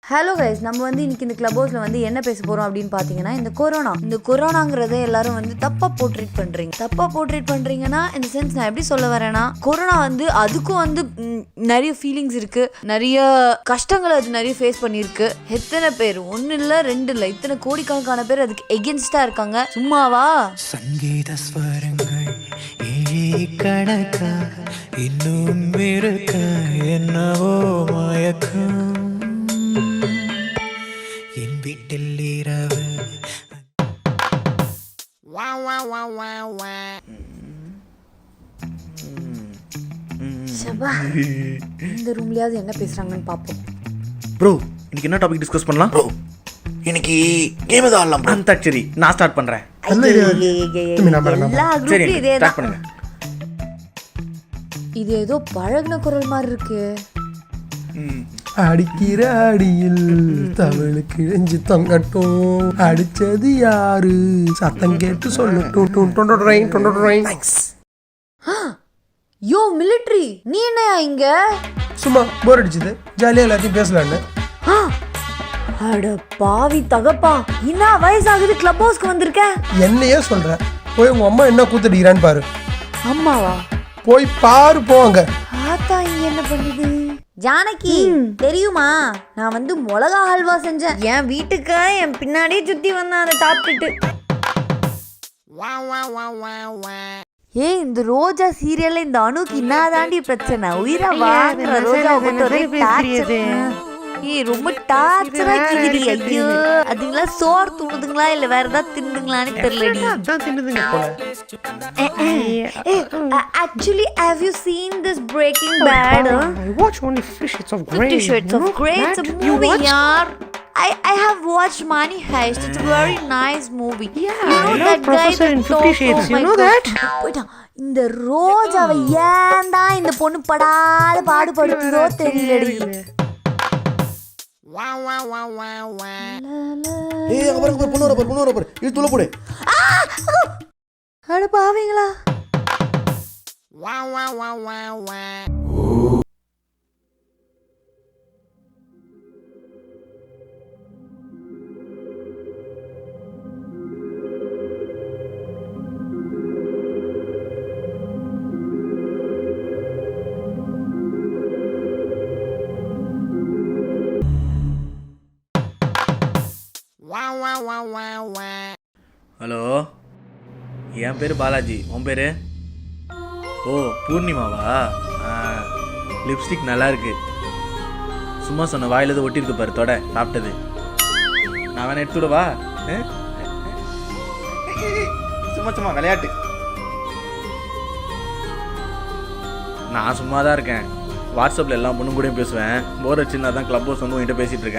Hello guys, நம்ம இன்னைக்கு இந்த கிளப் ஹவுஸ்ல என்ன பேச போறோம் அப்படின்னு பாத்தீங்கன்னா, இந்த கொரோனாங்கிறத எல்லாரும் தப்பா போர்ட்ரேட் பண்றீங்கன்னா இந்த சென்ஸ் நான் எப்படி சொல்ல வரேன்னா, கொரோனா அதுக்கும் நிறைய ஃபீலிங்ஸ் இருக்கு, நிறைய கஷ்டங்களை அது நிறைய ஃபேஸ் பண்ணிருக்கு. எத்தனை பேர், ஒன்னு இல்ல ரெண்டு இல்ல, இத்தனை கோடிக்கணக்கான பேர் அதுக்கு எகென்ஸ்டா இருக்காங்க. சும்மாவா சங்கீத ஸ்வரங்கள் கணக்கா இன்னும் இருக்க என்னவோ மயக்கம் என் வீட்டில் இரவு. இந்த ரூம்லயாவது என்ன பேசுறாங்கன்னு பாப்போம். ப்ரோ, இன்னைக்கு என்ன டாபிக் டிஸ்கஸ் பண்ணலாம்? ப்ரோ, இன்னைக்கு கேம் ஏதாவது ஆடலாம் ப்ரோ. அந்தாக்ஷரி நான் ஸ்டார்ட் பண்றேன். எல்லா சரி, குரூப்லயும் இதே ஸ்டார்ட் பண்ணுங்க. இது ஏதோ பழகுன குரல் மாதிரி இருக்கு. அடிக்கிற அடியில் தவளுக்கு இழிஞ்சு தொங்கட்டும், அடிச்சது யாரு சத்தம் கேட்டு சொல்லட்டும். யோ மிலிட்டரி, நீ என்னயா இங்க? சும்மா போர் அடிச்சது, ஜாலியா எல்லாத்தையும் பேசலான்னு. அட பாவி தகப்பா, என்ன வயசாகுது கிளப் ஹவுஸ்க்கு வந்திருக்க? என்னையே சொல்ற, போய் உங்க அம்மா என்ன கூத்தடிக்கிறான்னு பாரு. அம்மாவா? போய் பாரு போங்க. ஆத்தா இங்க என்ன பண்ணுது? ஜானகி தெரியுமா, நான் மிளகா ஹல்வா செஞ்சேன். என் வீட்டுக்கு என் பின்னாடியே சுத்தி வந்தான் அதை சாப்பிட்டுட்டு. ஏய், இந்த ரோஜா சீரியல்ல இந்த அணுக்கு இன்னாதாண்டி பிரச்சனை? உயிரா வாங்குற ரோஜா ஏய், ரொம்ப டார்ச்சரா கிதிரி. ஐயோ, அதுங்களா சோறு தூணுதுங்களா இல்ல வேற ஏதாவது தின்னுங்களான்னு தெரியலடி. Actually, have you seen this Breaking Bad? I watch only 50 Shades of Grey. 50 Shades of Grey. It's a movie, yaar. I have watched Money Heist. It's a very nice movie. Yeah, you know that professor guy in 50 Shades. You know that? போய்ட்டான். இந்த ரோஜாவை ஏன்டா இந்த பொண்ணு படாத பாடுபடுத்துதோ தெரியலடி. ஏய், அங்க பாருங்க, பொண்ணு வர பாரு. இது துள போடு. அட பாவீங்களா. ஹலோ, என் பேர் பாலாஜி. உன் பேரு? ஓ, பூர்ணிமாவா? லிப்ஸ்டிக் நல்லா இருக்கு. சும்மா சொன்ன, வாயில ஒட்டி இருக்கு பாரு, தொட சாப்பிட்டது. நான் வேணா எடுத்துடவா? சும்மா விளையாட்டு. நான் சும்மா தான் இருக்கேன். வாட்ஸ்அப்பில் எல்லா பொண்ணும் கூடயும் பேசுவேன். போர் வச்சுருந்தா தான் கிளப் ஹவுஸ் உங்ககிட்ட பேசிகிட்டு இருக்கேன்.